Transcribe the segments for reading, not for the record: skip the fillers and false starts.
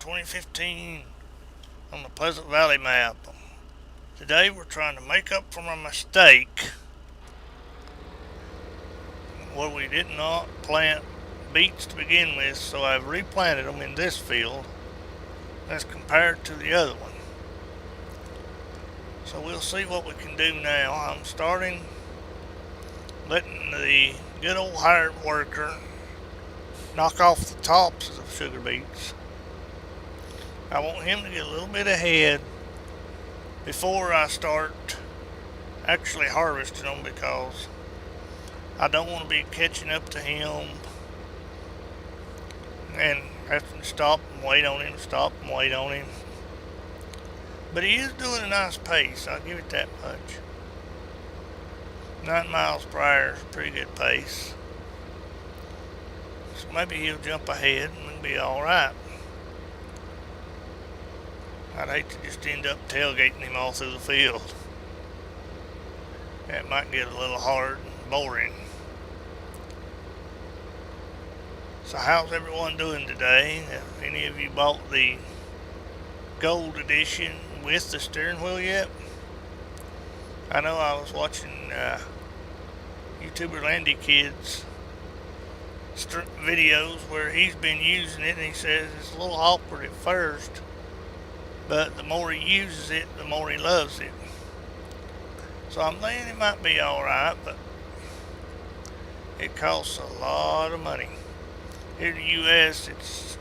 2015 on the Pleasant Valley map. Today we're trying to make up for my mistake where we did not plant beets to begin with, so I've replanted them in this field as compared to the other one. So we'll see what we can do now. I'm starting letting the good old hired worker knock off the tops of the sugar beets. I want him to get a little bit ahead before I start actually harvesting them, because I don't want to be catching up to him and having to stop and wait on him, stop and wait on him. But he is doing a nice pace, I'll give it that much. 9 miles per hour is a pretty good pace. So maybe he'll jump ahead and it'll be alright. I'd hate to just end up tailgating him all through the field. That might get a little hard and boring. So how's everyone doing today? Have any of you bought the gold edition with the steering wheel yet? I know I was watching YouTuber Landy Kid's videos where he's been using it, and he says it's a little awkward at first, but the more he uses it, the more he loves it. So I'm thinking it might be alright, but it costs a lot of money. Here in the US, it's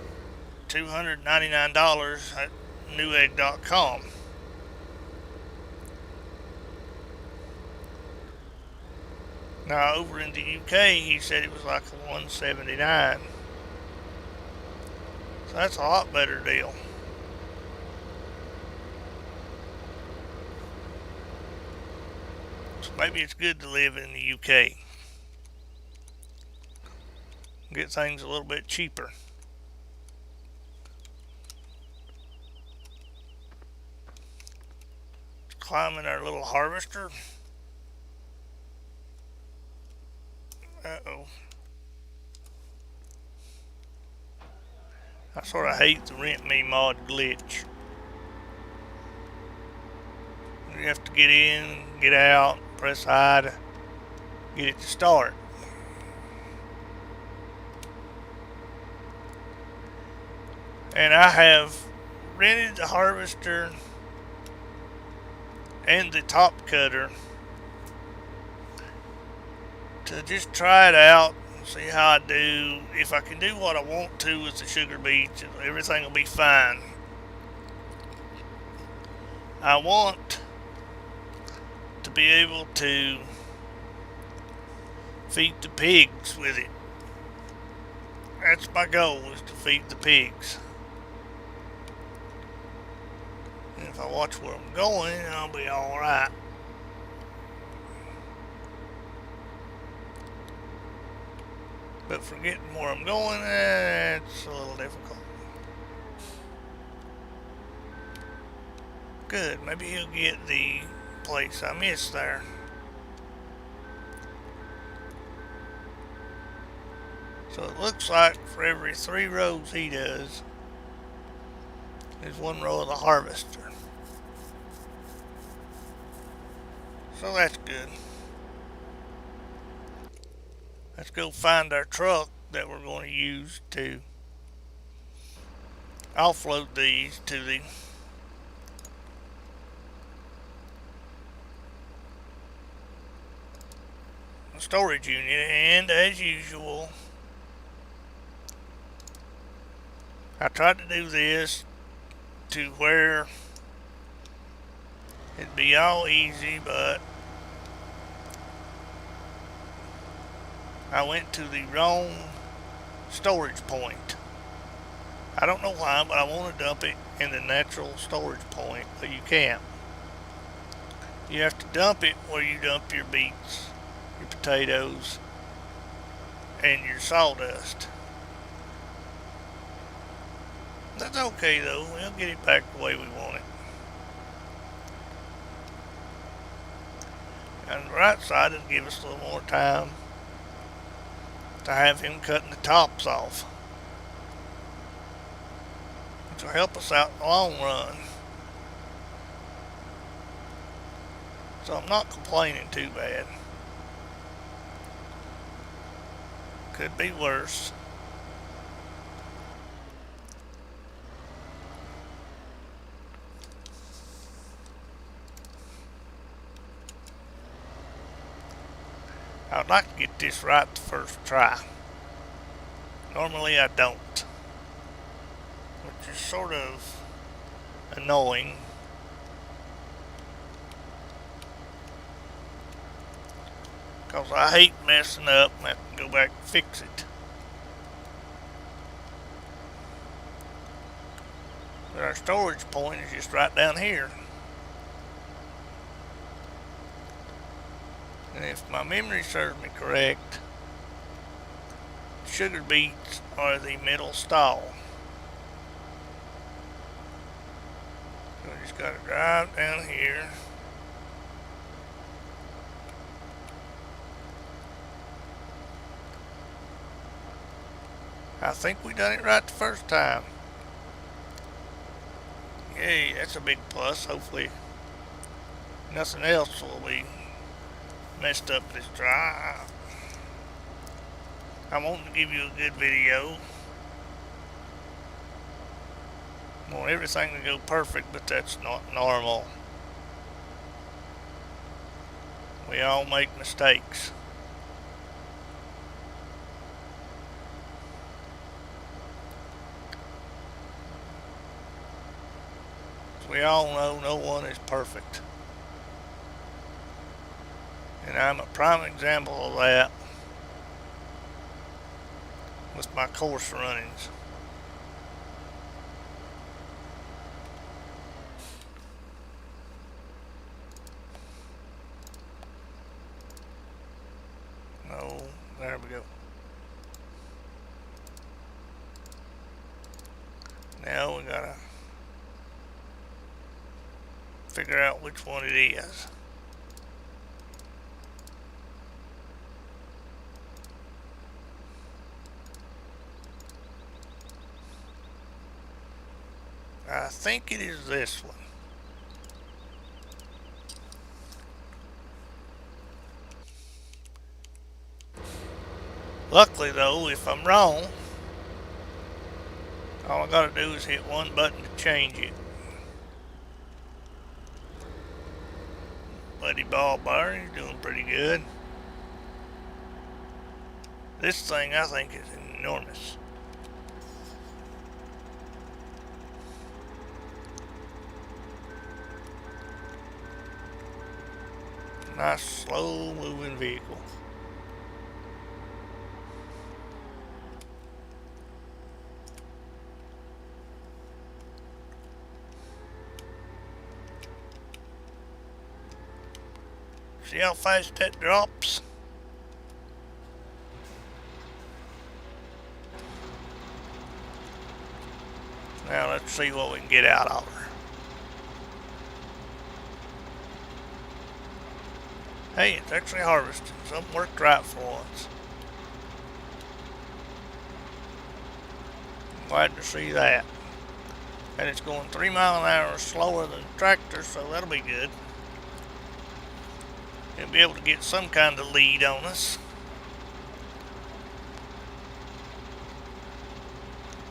$299 at newegg.com. Now over in the UK, he said it was like a $179. So that's a lot better deal. So maybe it's good to live in the UK. Get things a little bit cheaper. Climbing our little harvester. Uh-oh. I sort of hate the rent me mod glitch. You have to get in, get out, press I to get it to start. And I have rented the harvester and the top cutter to just try it out and see how I do. If I can do what I want to with the sugar beets, everything will be fine. I want to be able to feed the pigs with it. That's my goal, is to feed the pigs. And if I watch where I'm going, I'll be alright. But forgetting where I'm going, it's a little difficult. Good, maybe he'll get the place I missed there. So it looks like for every 3 rows he does, there's 1 row of the harvester. So that's good. Let's go find our truck that we're going to use to offload these to the storage unit. And as usual, I tried to do this to where it'd be all easy, but I went to the wrong storage point. I don't know why, but I want to dump it in the natural storage point, but you can't. You have to dump it where you dump your beets, your potatoes, and your sawdust. That's okay though, we'll get it back the way we want it. On the right side, it'll give us a little more time to have him cutting the tops off. which will help us out in the long run. So I'm not complaining too bad. Could be worse. I'd like to get this right the first try. Normally I don't, which is sort of annoying. Because I hate messing up and have to go back and fix it. But our storage point is just right down here. And if my memory serves me correct, sugar beets are the middle stall. So I just got to drive down here. I think we done it right the first time. Yay, that's a big plus. Hopefully nothing else will be messed up this drive. I'm wanting to give you a good video. I want everything to go perfect, but that's not normal. We all make mistakes. We all know no one is perfect. And I'm a prime example of that with my course runnings. No, there we go. Now we gotta figure out which one it is. I think it is this one. Luckily though, if I'm wrong, all I gotta do is hit one button to change it. Buddy Ball Bar, he's doing pretty good. This thing I think is enormous. Nice slow moving vehicle. See how fast that drops? Now let's see what we can get out of her. Hey, it's actually harvesting. Something worked right for once. Glad to see that. And it's going 3 miles an hour slower than the tractor, so that'll be good. It'll be able to get some kind of lead on us.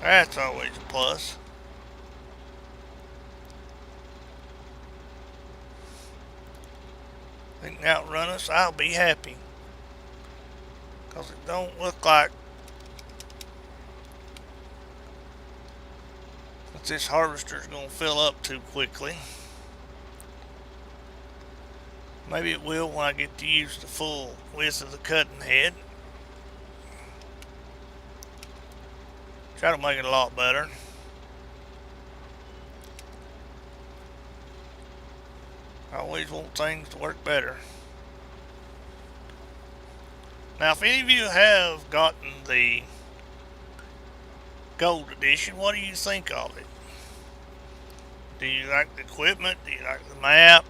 That's always a plus. If it can outrun us, I'll be happy. Because it don't look like that this harvester's going to fill up too quickly. Maybe it will when I get to use the full width of the cutting head. Try to make it a lot better. I always want things to work better. Now, if any of you have gotten the Gold Edition, what do you think of it? Do you like the equipment? Do you like the map?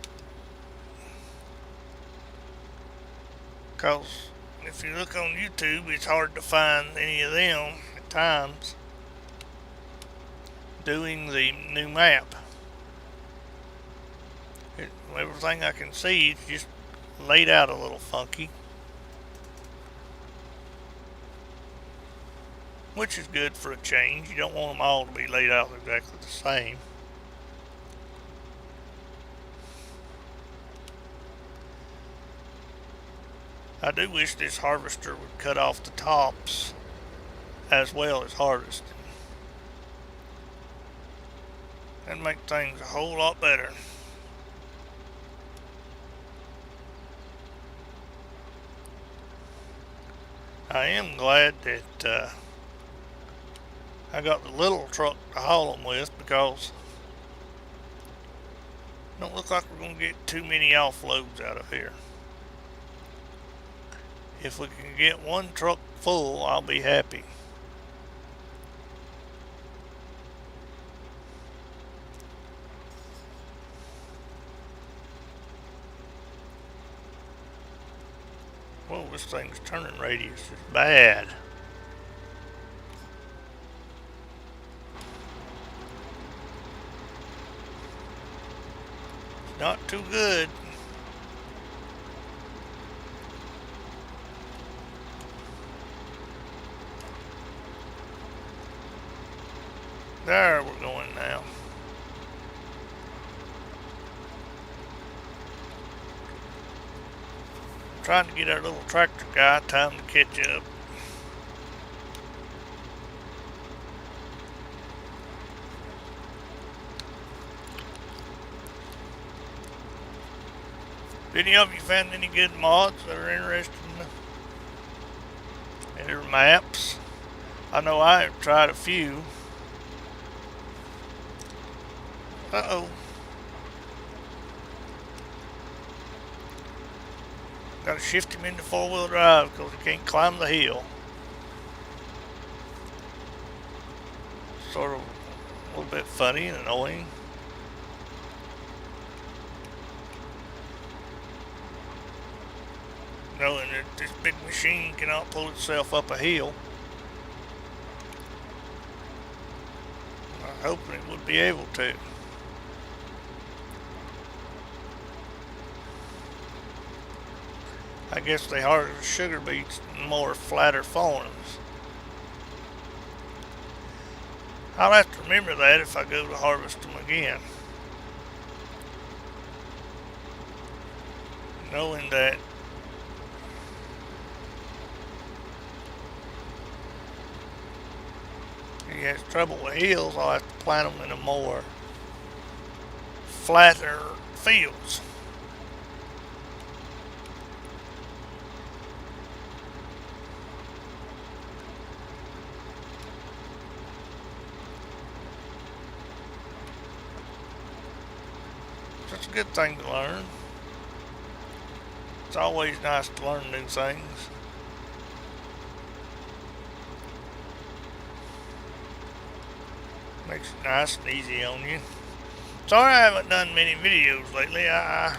Because if you look on YouTube, it's hard to find any of them at times. doing the new map. Everything I can see is just laid out a little funky, which is good for a change. You don't want them all to be laid out exactly the same. I do wish this harvester would cut off the tops as well as harvesting. That'd make things a whole lot better. I am glad that I got the little truck to haul them with, because it don't look like we're going to get too many offloads out of here. If we can get one truck full, I'll be happy. Whoa, this thing's turning radius is bad. It's not too good. There, we're going now. Trying to get our little tractor guy time to catch up. Any of you found any good mods that are interested in their maps? I know I have tried a few. Uh-oh. Gotta shift him into four-wheel drive because he can't climb the hill. Sort of a little bit funny and annoying. Knowing that this big machine cannot pull itself up a hill. I'm hoping it would be able to. I guess they harvest sugar beets in more flatter forms. I'll have to remember that if I go to harvest them again. Knowing that he has trouble with hills, I'll have to plant them in a more flatter fields. It's a good thing to learn. It's always nice to learn new things. Makes it nice and easy on you. Sorry I haven't done many videos lately. I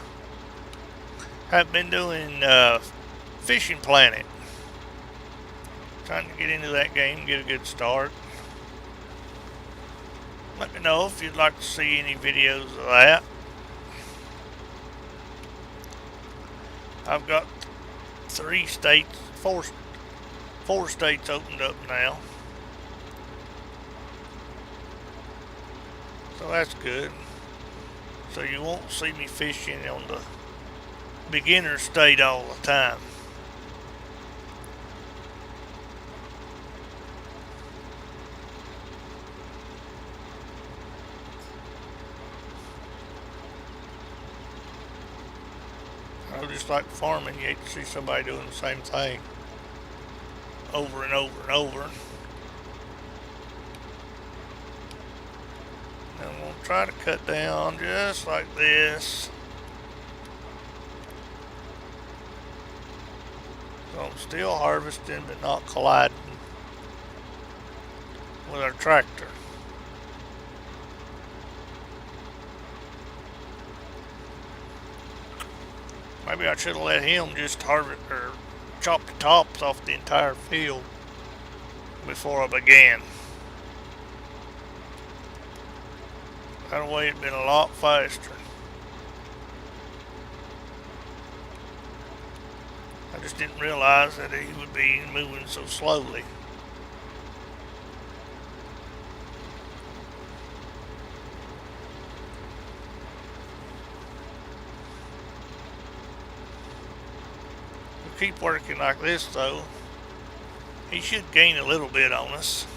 have been doing Fishing Planet. Trying to get into that game, get a good start. Let me know if you'd like to see any videos of that. I've got four states opened up now. So that's good. So you won't see me fishing on the beginner state all the time. Just like farming, you hate to see somebody doing the same thing over and over and over. And we'll try to cut down just like this. So I'm still harvesting but not colliding with our tractor. Maybe I should have let him just harvest or chop the tops off the entire field before I began. That way it'd been a lot faster. I just didn't realize that he would be moving so slowly. We'll keep working like this though. He should gain a little bit on us.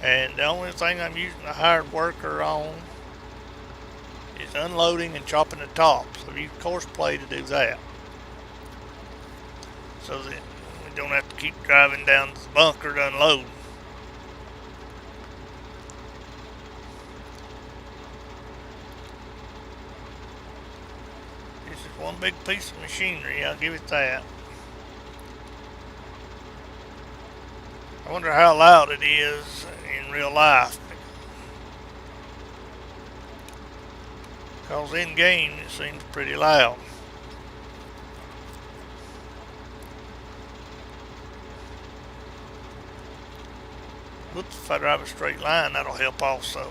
And the only thing I'm using the hired worker on is unloading and chopping the tops. So I've used course play to do that, so that we don't have to keep driving down to the bunker to unload. This is one big piece of machinery, I'll give it that. I wonder how loud it is in real life. Because in game it seems pretty loud. Whoops, if I drive a straight line, that'll help also.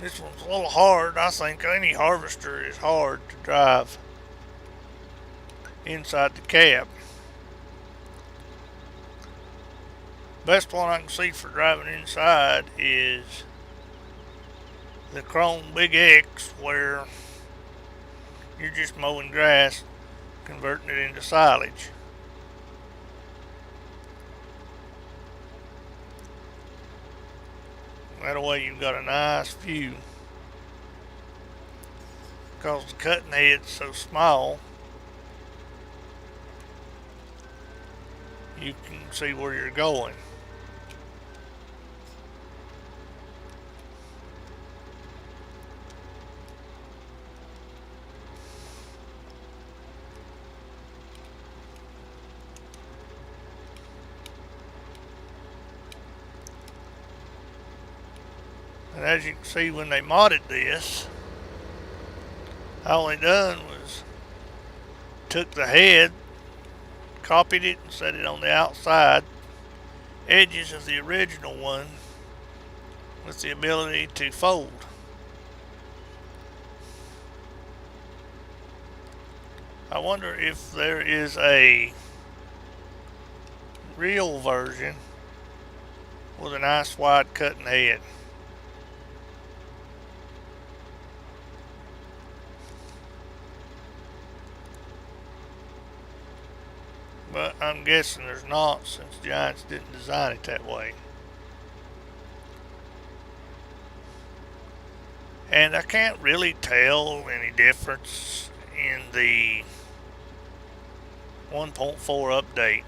This one's a little hard. I think any harvester is hard to drive inside the cab. Best one I can see for driving inside is the Chrome Big X, where you're just mowing grass, converting it into silage. That way you've got a nice view. Because the cutting head's so small, you can see where you're going. And as you can see, when they modded this, all they done was took the head, copied it, and set it on the outside edges of the original one with the ability to fold. I wonder if there is a real version with a nice wide cutting head. But I'm guessing there's not, since Giants didn't design it that way. And I can't really tell any difference in the 1.4 update.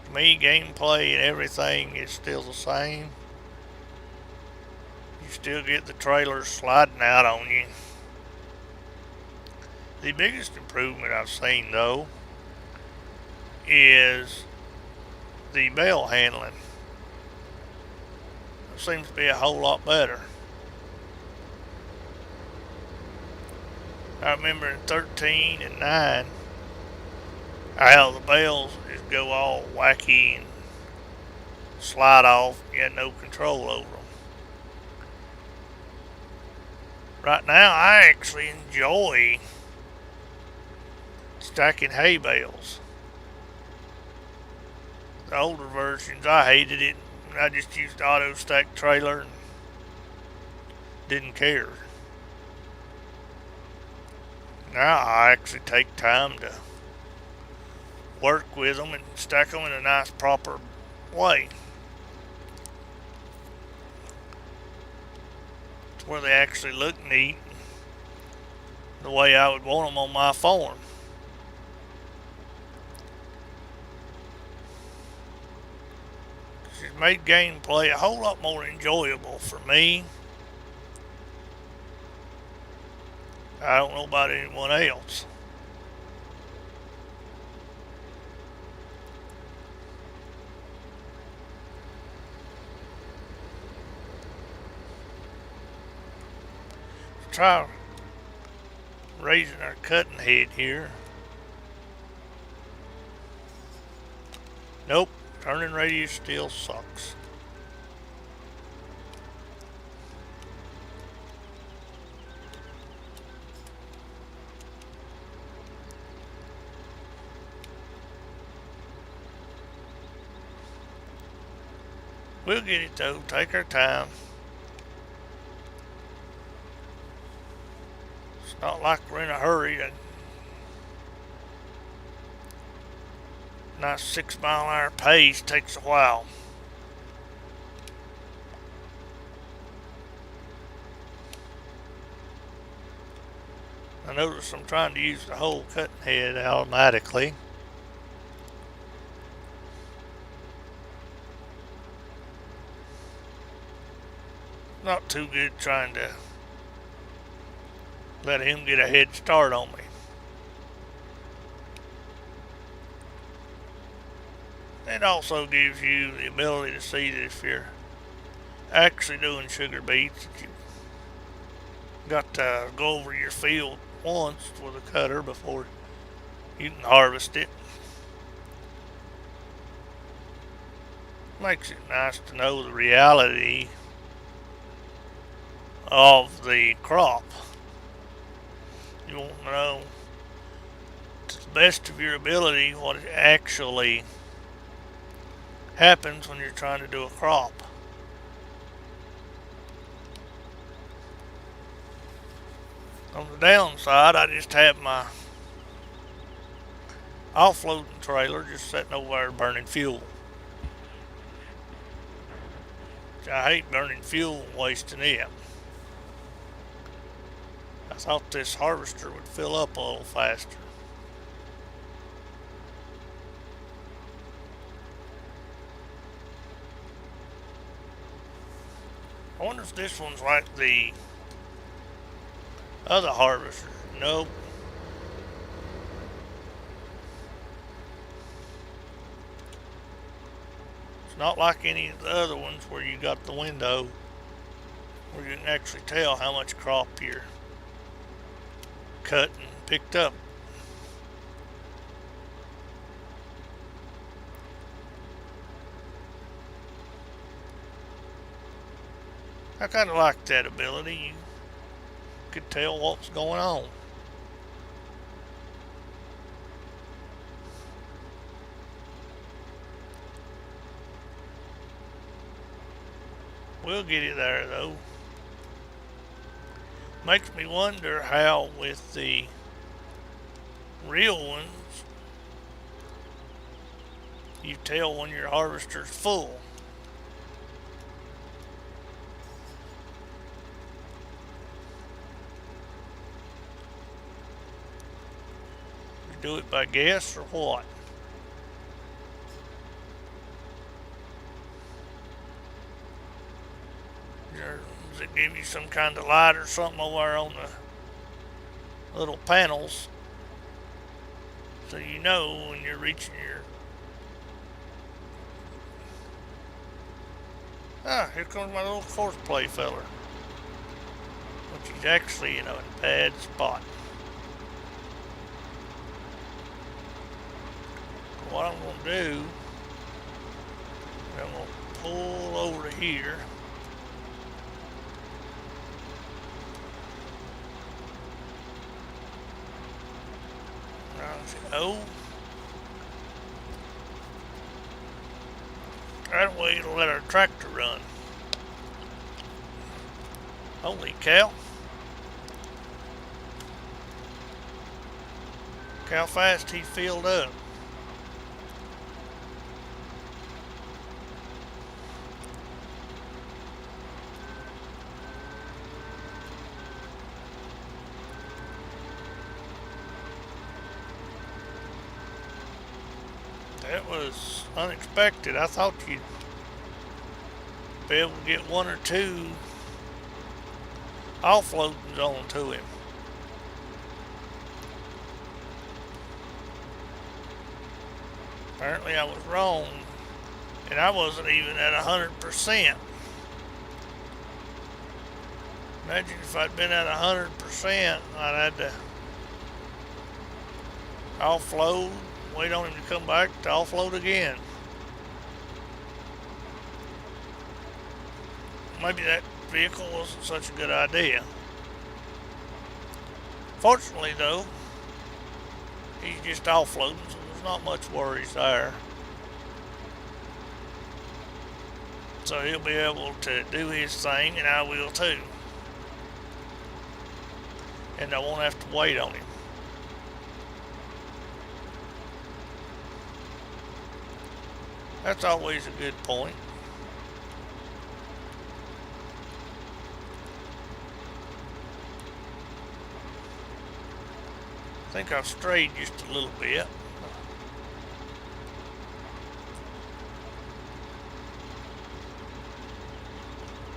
To me, gameplay and everything is still the same. You still get the trailers sliding out on you. The biggest improvement I've seen, though, is the bell handling. It seems to be a whole lot better. I remember in 13 and 9, how the bells just go all wacky and slide off. You had no control over them. Right now, I actually enjoy stacking hay bales. The older versions, I hated it. I just used auto stack trailer and didn't care. Now I actually take time to work with them and stack them in a nice proper way, to where they actually look neat, the way I would want them on my farm. It's made gameplay a whole lot more enjoyable for me. I don't know about anyone else. try raising our cutting head here. Nope, turning radius still sucks. We'll get it though, take our time. It's not like we're in a hurry. A nice 6 mile an hour pace takes a while. I notice I'm trying to use the whole cutting head automatically. Not too good trying to let him get a head start on me. It also gives you the ability to see that if you're actually doing sugar beets, that you got to go over your field once with a cutter before you can harvest it. Makes it nice to know the reality of the crop. You want to know to the best of your ability what actually happens when you're trying to do a crop. On the downside, I just have my offloading trailer just sitting over there burning fuel. I hate burning fuel and wasting it. I thought this harvester would fill up a little faster. I wonder if this one's like the other harvester. Nope. It's not like any of the other ones where you got the window where you can actually tell how much crop you're cut and picked up. I kind of like that ability. You could tell what's going on. We'll get it there though. Makes me wonder how with the real ones you tell when your harvester's full. You do it by guess or what? Does it give you some kind of light or something over there on the little panels so you know when you're reaching your... Ah, here comes my little course play feller, which is actually in a bad spot. What I'm going to do, I'm going to pull over to here. Oh, that way it'll let our tractor run. Holy cow. Look how fast he filled up. That was unexpected. I thought you'd be able to get one or two offloadings onto him. Apparently I was wrong, and I wasn't even at 100%. Imagine if I'd been at 100%, I'd had to offload, wait on him to come back to offload again. Maybe that vehicle wasn't such a good idea. Fortunately though, he's just offloading, so there's not much worries there. So he'll be able to do his thing, and I will too. And I won't have to wait on him. That's always a good point. I think I've strayed just a little bit.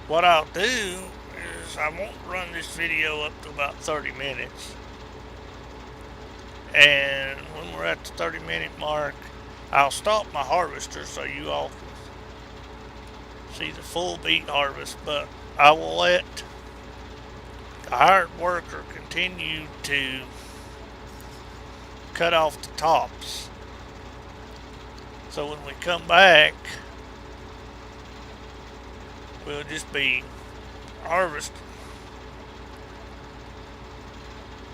What I'll do is I won't run this video up to about 30 minutes. And when we're at the 30-minute mark, I'll stop my harvester so you all can see the full beet harvest. But I will let the hired worker continue to cut off the tops. So when we come back, we'll just be harvesting,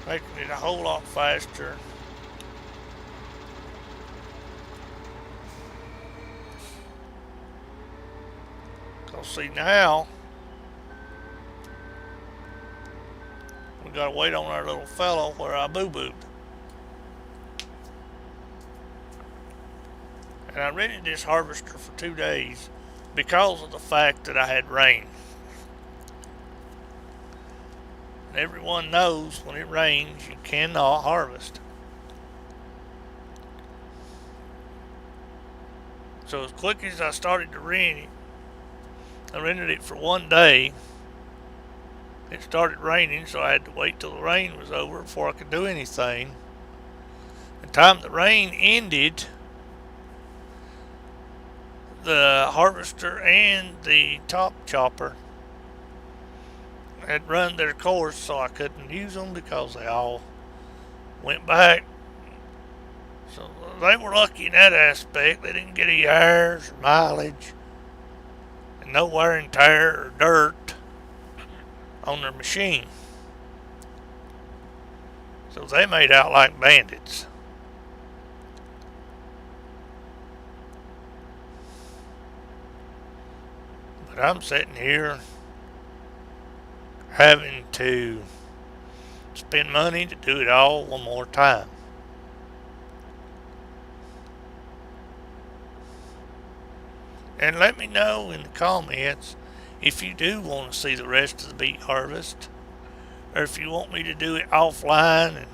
making it a whole lot faster. Cause see now, we gotta wait on our little fellow where I boo-booed. And I rented this harvester for 2 days because of the fact that I had rain. And everyone knows when it rains, you cannot harvest. So as quick as I started to rent it, I rented it for 1 day. It started raining, so I had to wait till the rain was over before I could do anything. The time the rain ended, the harvester and the top chopper had run their course, so I couldn't use them because they all went back. So they were lucky in that aspect. They didn't get any hours or mileage and no wear and tear or dirt on their machine. So they made out like bandits. But I'm sitting here having to spend money to do it all one more time. And let me know in the comments if you do want to see the rest of the beet harvest, or if you want me to do it offline and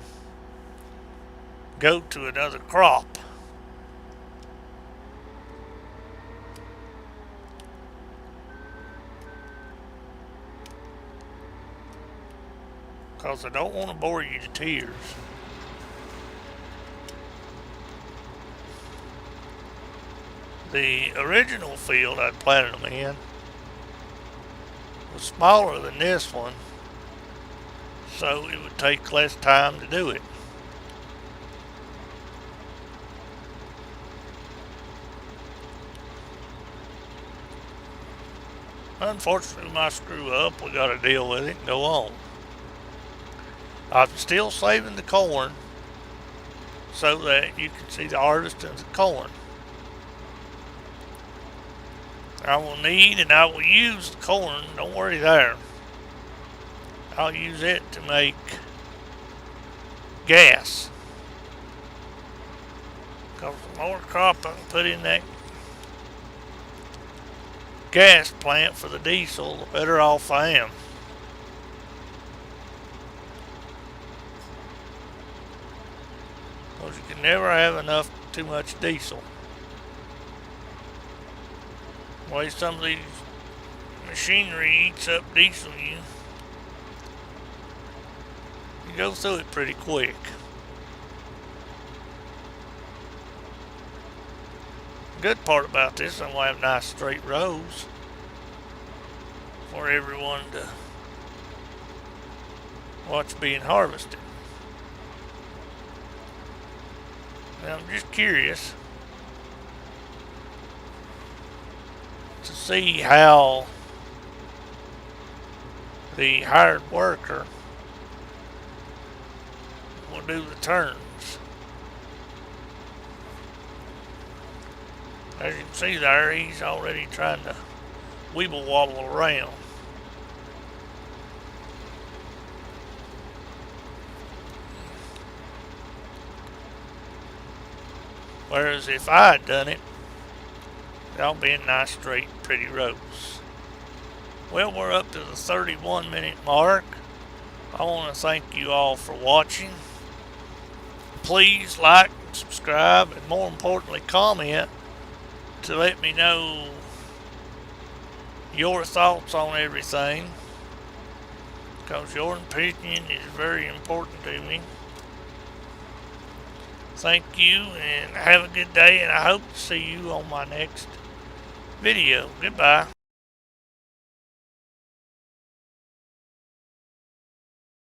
go to another crop. Because I don't want to bore you to tears. The original field I'd planted them in was smaller than this one, so it would take less time to do it. Unfortunately, my screw up, we got to deal with it and go on. I'm still saving the corn so that you can see the harvest of the corn. I will need and I will use the corn, don't worry there. I'll use it to make gas. Because the more crop I can put in that gas plant for the diesel, the better off I am. Because you can never have too much diesel. The way some of these machinery eats up diesel, you go through it pretty quick. The good part about this, I'm going to have nice straight rows for everyone to what's being harvested. Now, I'm just curious to see how the hired worker will do the turns. As you can see there, he's already trying to weeble wobble around. Whereas if I had done it, that'll be a nice, straight, pretty rows. Well, we're up to the 31-minute mark. I want to thank you all for watching. Please like and subscribe, and more importantly, comment to let me know your thoughts on everything, because your opinion is very important to me. Thank you, and have a good day, and I hope to see you on my next video. Goodbye.